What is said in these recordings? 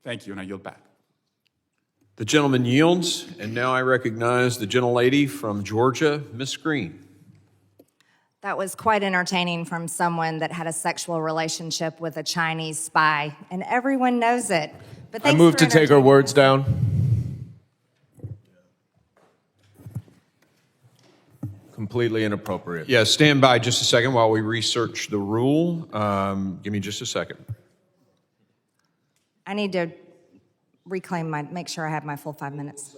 Thank you, and I yield back. The gentleman yields, and now I recognize the gentlelady from Georgia, Ms. Greene. That was quite entertaining from someone that had a sexual relationship with a Chinese spy, and everyone knows it. But I thanks move for to take her entertaining words us. down. Completely inappropriate. Yeah, stand by just a second while we research the rule. Give me just a second. I need to make sure I have my full 5 minutes.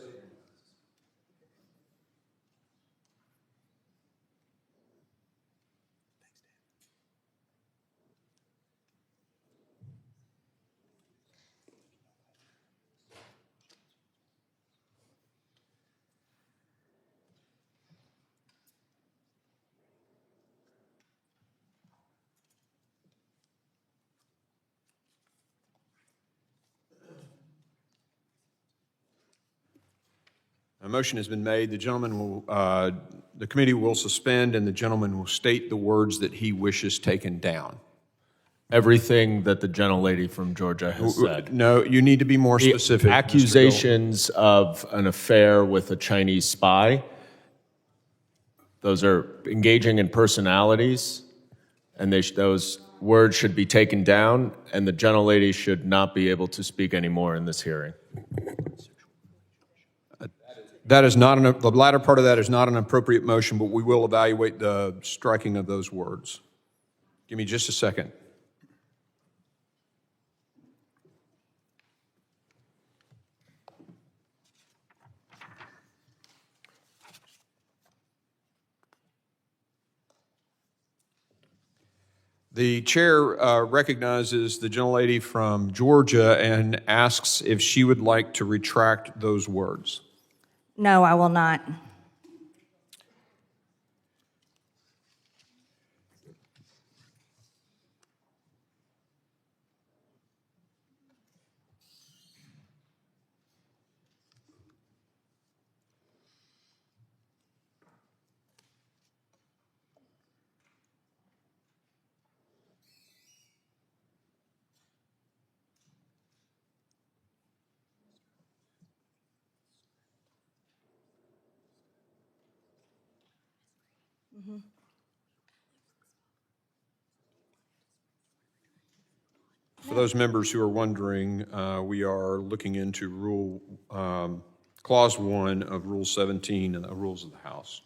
A motion has been made. The committee will suspend, and the gentleman will state the words that he wishes taken down. Everything that the gentlelady from Georgia has said. No, you need to be more The specific. Mr. accusations of an affair with a Chinese spy, those are engaging in personalities, and those words should be taken down, and the gentlelady should not be able to speak anymore in this hearing. That is not the latter part of that is not an appropriate motion, but we will evaluate the striking of those words. Give me just a second. The chair recognizes the gentlelady from Georgia and asks if she would like to retract those words. No, I will not. For those members who are wondering, we are looking into Clause 1 of Rule 17 and the Rules of the House.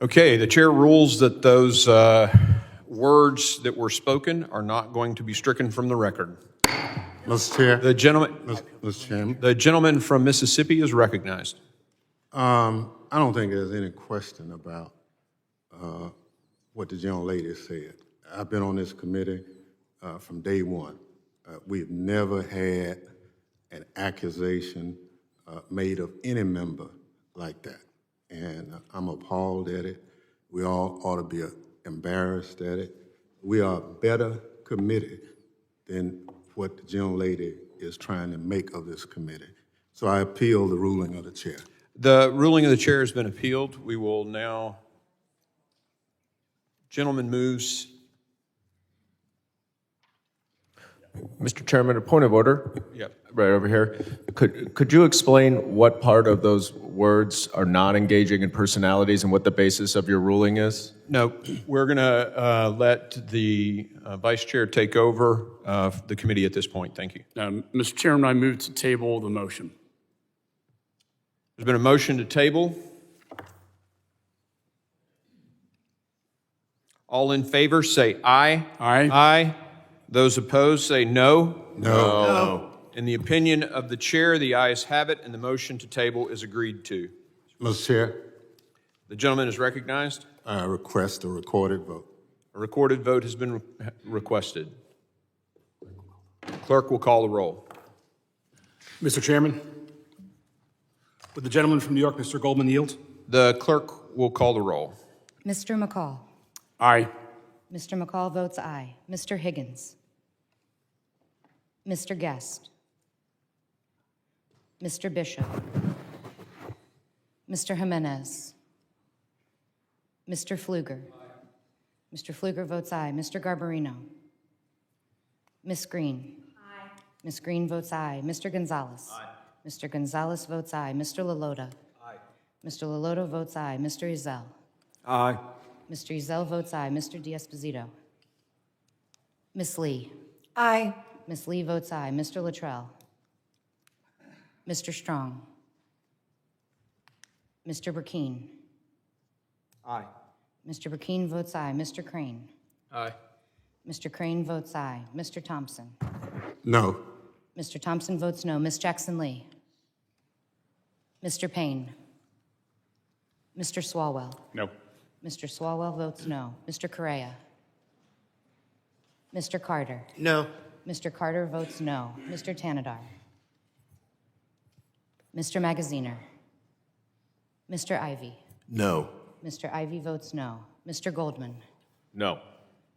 Okay, the chair rules that those words that were spoken are not going to be stricken from the record. Mr. Chair. Mr. Chairman. The gentleman from Mississippi is recognized. I don't think there's any question about what the gentlelady said. I've been on this committee from day one. We've never had an accusation made of any member like that. And I'm appalled at it. We all ought to be embarrassed at it. We are a better committee than what the gentlelady is trying to make of this committee. So I appeal the ruling of the chair. The ruling of the chair has been appealed. We will now, gentleman moves. Mr. Chairman, a point of order. Yep. Right over here. Could you explain what part of those words are not engaging in personalities and what the basis of your ruling is? No, we're going to let the vice chair take over the committee at this point. Thank you. Mr. Chairman, I move to table the motion. There's been a motion to table. All in favor say aye. Aye. Aye. Those opposed say no. No. In the opinion of the chair, the ayes have it, and the motion to table is agreed to. Mr. Chair, The gentleman is recognized. I request a recorded vote. A recorded vote has been requested. Clerk will call the roll. Mr. Chairman, would the gentleman from New York, Mr. Goldman, yield? The clerk will call the roll. Mr. McCall. Aye. Mr. McCall votes aye. Mr. Higgins. Mr. Guest. Mr. Bishop. Mr. Jimenez. Mr. Pfluger. Mr. Pfluger votes aye. Mr. Garbarino. Ms. Green. Aye. Ms. Green votes aye. Mr. Gonzalez. Aye. Mr. Gonzalez votes aye. Mr. LaLota. Aye. Mr. LaLota votes aye. Mr. Ezell. Aye. Mr. Ezell votes aye. Mr. D'Esposito. Ms. Lee. Aye. Ms. Lee votes aye. Mr. Luttrell. Mr. Strong. Mr. Burkeen. Aye. Mr. Burkeen votes aye. Mr. Crane. Aye. Mr. Crane votes aye. Mr. Thompson. No. Mr. Thompson votes no. Ms. Jackson Lee. Mr. Payne. Mr. Swalwell. No. Mr. Swalwell votes no. Mr. Correa. Mr. Carter. No. Mr. Carter votes no. Mr. Tanadar. Mr. Magaziner. Mr. Ivy. No. Mr. Ivy votes no. Mr. Goldman. No.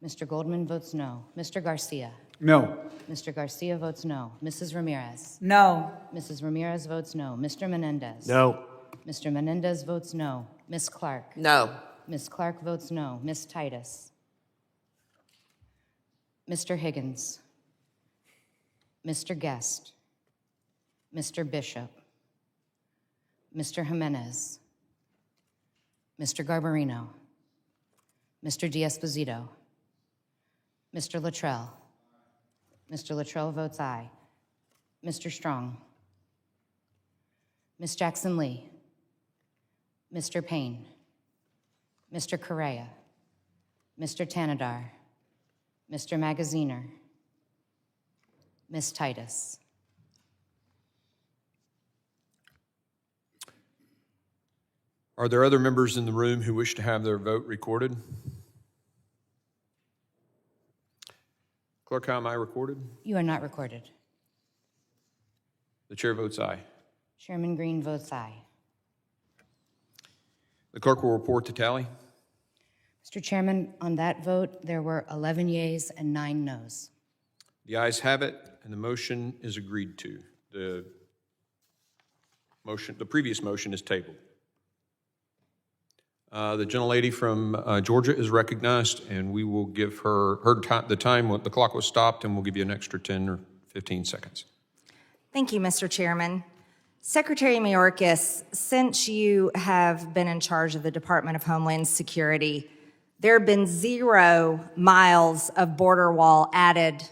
Mr. Goldman votes no. Mr. Garcia. No. Mr. Garcia votes no. Mrs. Ramirez. No. Mrs. Ramirez votes no. Mr. Menendez. No. Mr. Menendez votes no. Ms. Clark. No. Ms. Clark votes no. Ms. Titus. Mr. Higgins. Mr. Guest. Mr. Bishop. Mr. Jimenez. Mr. Garbarino. Mr. D'Esposito. Mr. Luttrell. Mr. Luttrell votes aye. Mr. Strong. Ms. Jackson Lee. Mr. Payne. Mr. Correa. Mr. Tanadar. Mr. Magaziner. Ms. Titus. Are there other members in the room who wish to have their vote recorded? Clerk, how am I recorded? You are not recorded. The chair votes aye. Chairman Green votes aye. The clerk will report the tally. Mr. Chairman, on that vote, there were 11 yeas and 9 noes. The ayes have it, and the motion is agreed to. The previous motion is tabled. The gentlelady from Georgia is recognized, and we will give her the time. The clock was stopped, and we'll give you an extra 10 or 15 seconds. Thank you, Mr. Chairman. Secretary Mayorkas, since you have been in charge of the Department of Homeland Security, there have been 0 miles of border wall added.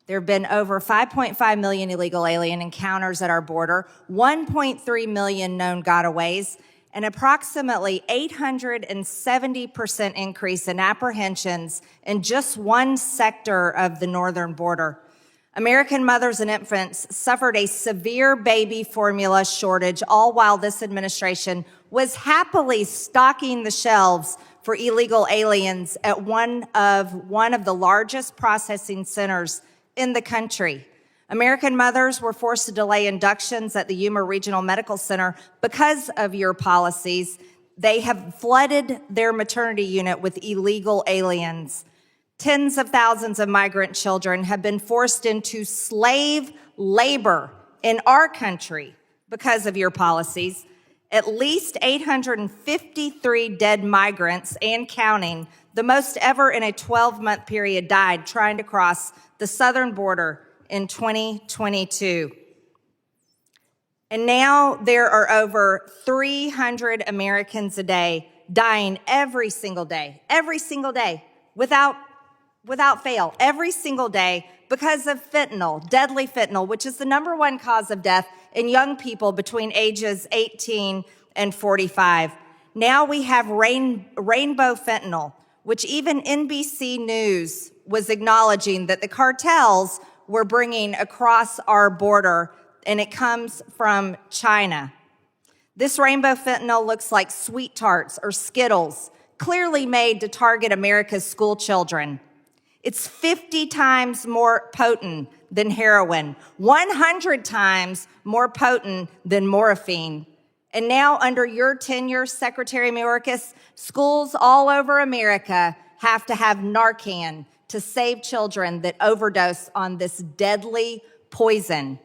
There have been over 5.5 million illegal alien encounters at our border, 1.3 million known gotaways, and approximately 870% increase in apprehensions in just one sector of the northern border. American mothers and infants suffered a severe baby formula shortage, all while this administration was happily stocking the shelves for illegal aliens at one of the largest processing centers in the country. American mothers were forced to delay inductions at the Yuma Regional Medical Center because of your policies. They have flooded their maternity unit with illegal aliens. Tens of thousands of migrant children have been forced into slave labor in our country because of your policies. At least 853 dead migrants and counting, the most ever in a 12-month period, died trying to cross the southern border in 2022. And now there are over 300 Americans a day dying every single day, without fail, every single day because of fentanyl, deadly fentanyl, which is the #1 cause of death in young people between ages 18 and 45. Now we have rainbow fentanyl, which even NBC News was acknowledging that the cartels were bringing across our border, and it comes from China. This rainbow fentanyl looks like Sweet Tarts or Skittles, clearly made to target America's school children. It's 50 times more potent than heroin, 100 times more potent than morphine. And now, under your tenure, Secretary Mayorkas, schools all over America have to have Narcan to save children that overdose on this deadly poison.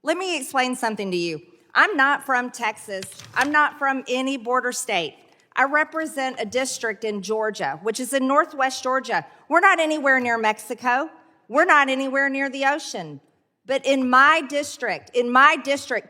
Let me explain something to you. I'm not from Texas. I'm not from any border state. I represent a district in Georgia, which is in northwest Georgia. We're not anywhere near Mexico. We're not anywhere near the ocean. But in my district,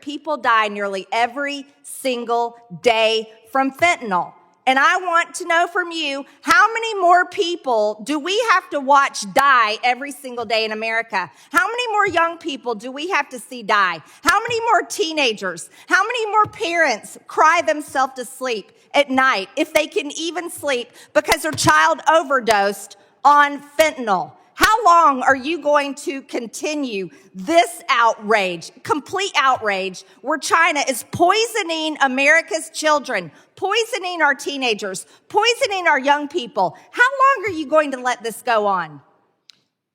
people die nearly every single day from fentanyl. And I want to know from you, how many more people do we have to watch die every single day in America? How many more young people do we have to see die? How many more teenagers? How many more parents cry themselves to sleep at night, if they can even sleep, because their child overdosed on fentanyl? How long are you going to continue this outrage, complete outrage, where China is poisoning America's children, poisoning our teenagers, poisoning our young people? How long are you going to let this go on?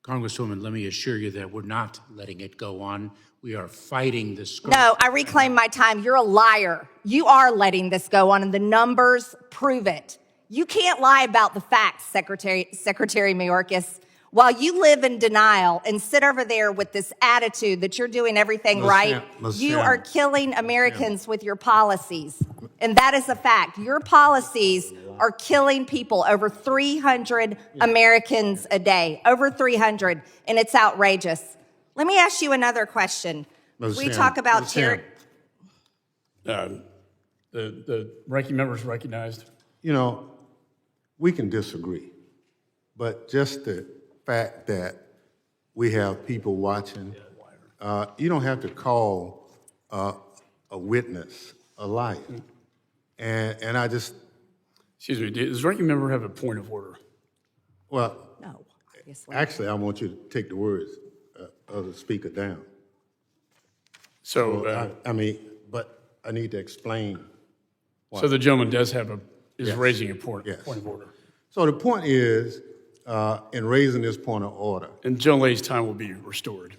Congresswoman, let me assure you that we're not letting it go on. We are fighting this. No, I reclaim my time. You're a liar. You are letting this go on, and the numbers prove it. You can't lie about the facts, Secretary Mayorkas. While you live in denial and sit over there with this attitude that you're doing everything right, you are killing Americans with your policies. And that is a fact. Your policies are killing people, over 300 Americans a day, over 300, and it's outrageous. Let me ask you another question. We talk about charity. The ranking member is recognized. You know, we can disagree, but just the fact that we have people watching, you don't have to call a witness a liar. And I just... Excuse me, does the ranking member have a point of order? Well, No, obviously. actually, I want you to take the words of the speaker down. So, But I need to explain. so the gentleman does have is Yes. raising a point Yes. of order. So the point is, in raising this point of order, And Joan Lady's time will be restored.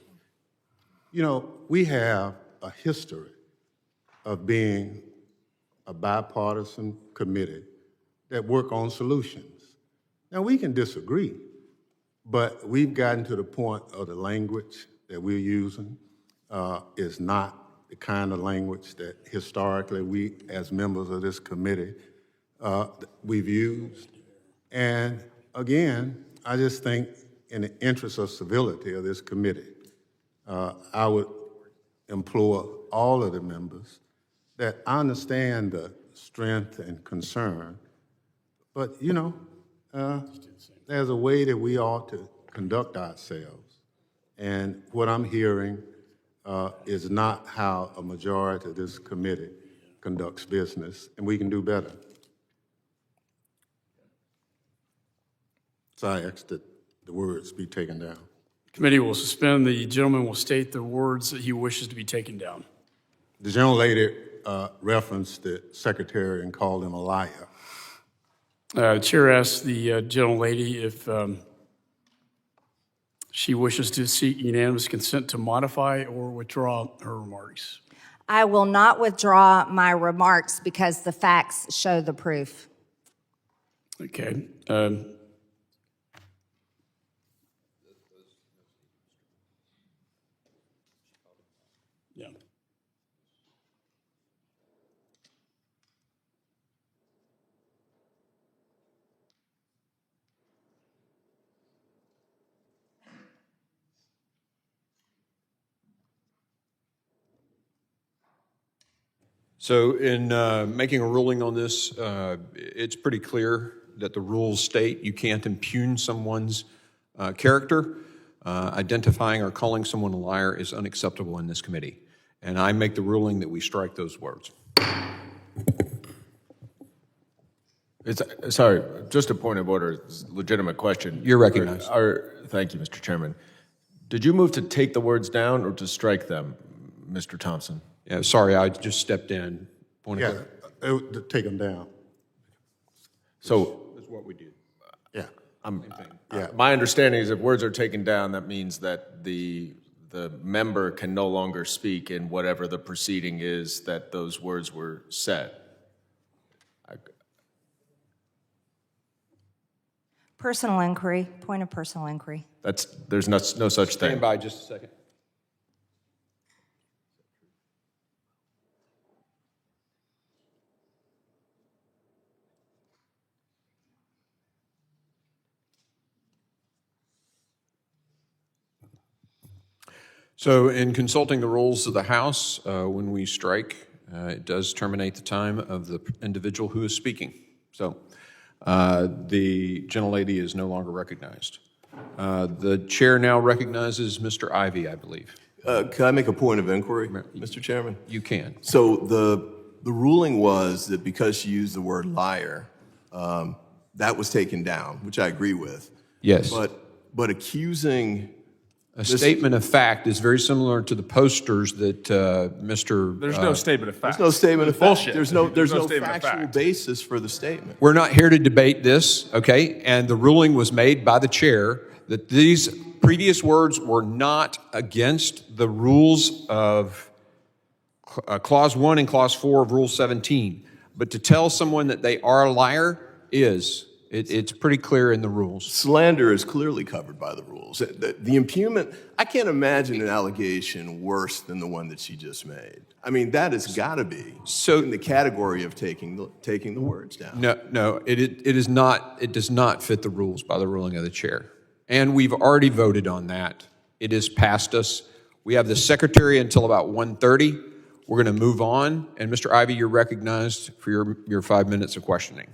you know, we have a history of being a bipartisan committee that work on solutions. Now, we can disagree, but we've gotten to the point of the language that we're using is not the kind of language that historically we, as members of this committee, we've used. And again, I just think in the interest of civility of this committee, I would implore all of the members that I understand the strength and concern, but, you know, there's a way that we ought to conduct ourselves. And what I'm hearing is not how a majority of this committee conducts business, and we can do better. So I ask that the words be taken down. Committee will suspend. The gentleman will state the words that he wishes to be taken down. The gentlelady referenced the secretary and called him a liar. The chair asks the gentlelady if she wishes to seek unanimous consent to modify or withdraw her remarks. I will not withdraw my remarks because the facts show the proof. Okay. Yeah. So in making a ruling on this, it's pretty clear that the rules state you can't impugn someone's character. Identifying or calling someone a liar is unacceptable in this committee. and I make the ruling that we strike those words. Sorry, just a point of order, it's a legitimate question. You're recognized. Thank you, Mr. Chairman. Did you move to take the words down or to strike them, Mr. Thompson? Yeah, sorry, I just stepped in. Point of Yeah, order. take them down. So That's what we did. Yeah. my understanding is if words are taken down, that means that the member can no longer speak in whatever the proceeding is that those words were said. Personal inquiry, point of personal inquiry. There's no such thing. Stand by just a second. So in consulting the rules of the House, when we strike, it does terminate the time of the individual who is speaking. So the gentlelady is no longer recognized. The chair now recognizes Mr. Ivey, I believe. Can I make a point of inquiry, Mr. Chairman? You can. So the ruling was that because she used the word liar, that was taken down, which I agree with. Yes. But accusing A statement of fact is very similar to the posters that Mr. There's no statement of fact. there's no statement of fact. Bullshit. There's no statement of factual fact. basis for the statement. We're not here to debate this, okay? And the ruling was made by the chair that these previous words were not against the rules of Clause 1 and Clause 4 of Rule 17. But to tell someone that they are a liar is, it's pretty clear in the rules. Slander is clearly covered by the rules. The impugnment, I can't imagine an allegation worse than the one that she just made. I mean, that has got to be in the category of taking the words down. No, it is not. It does not fit the rules by the ruling of the chair. And we've already voted on that. It is past us. We have the secretary until about 1:30. We're going to move on. And Mr. Ivey, you're recognized for your 5 minutes of questioning.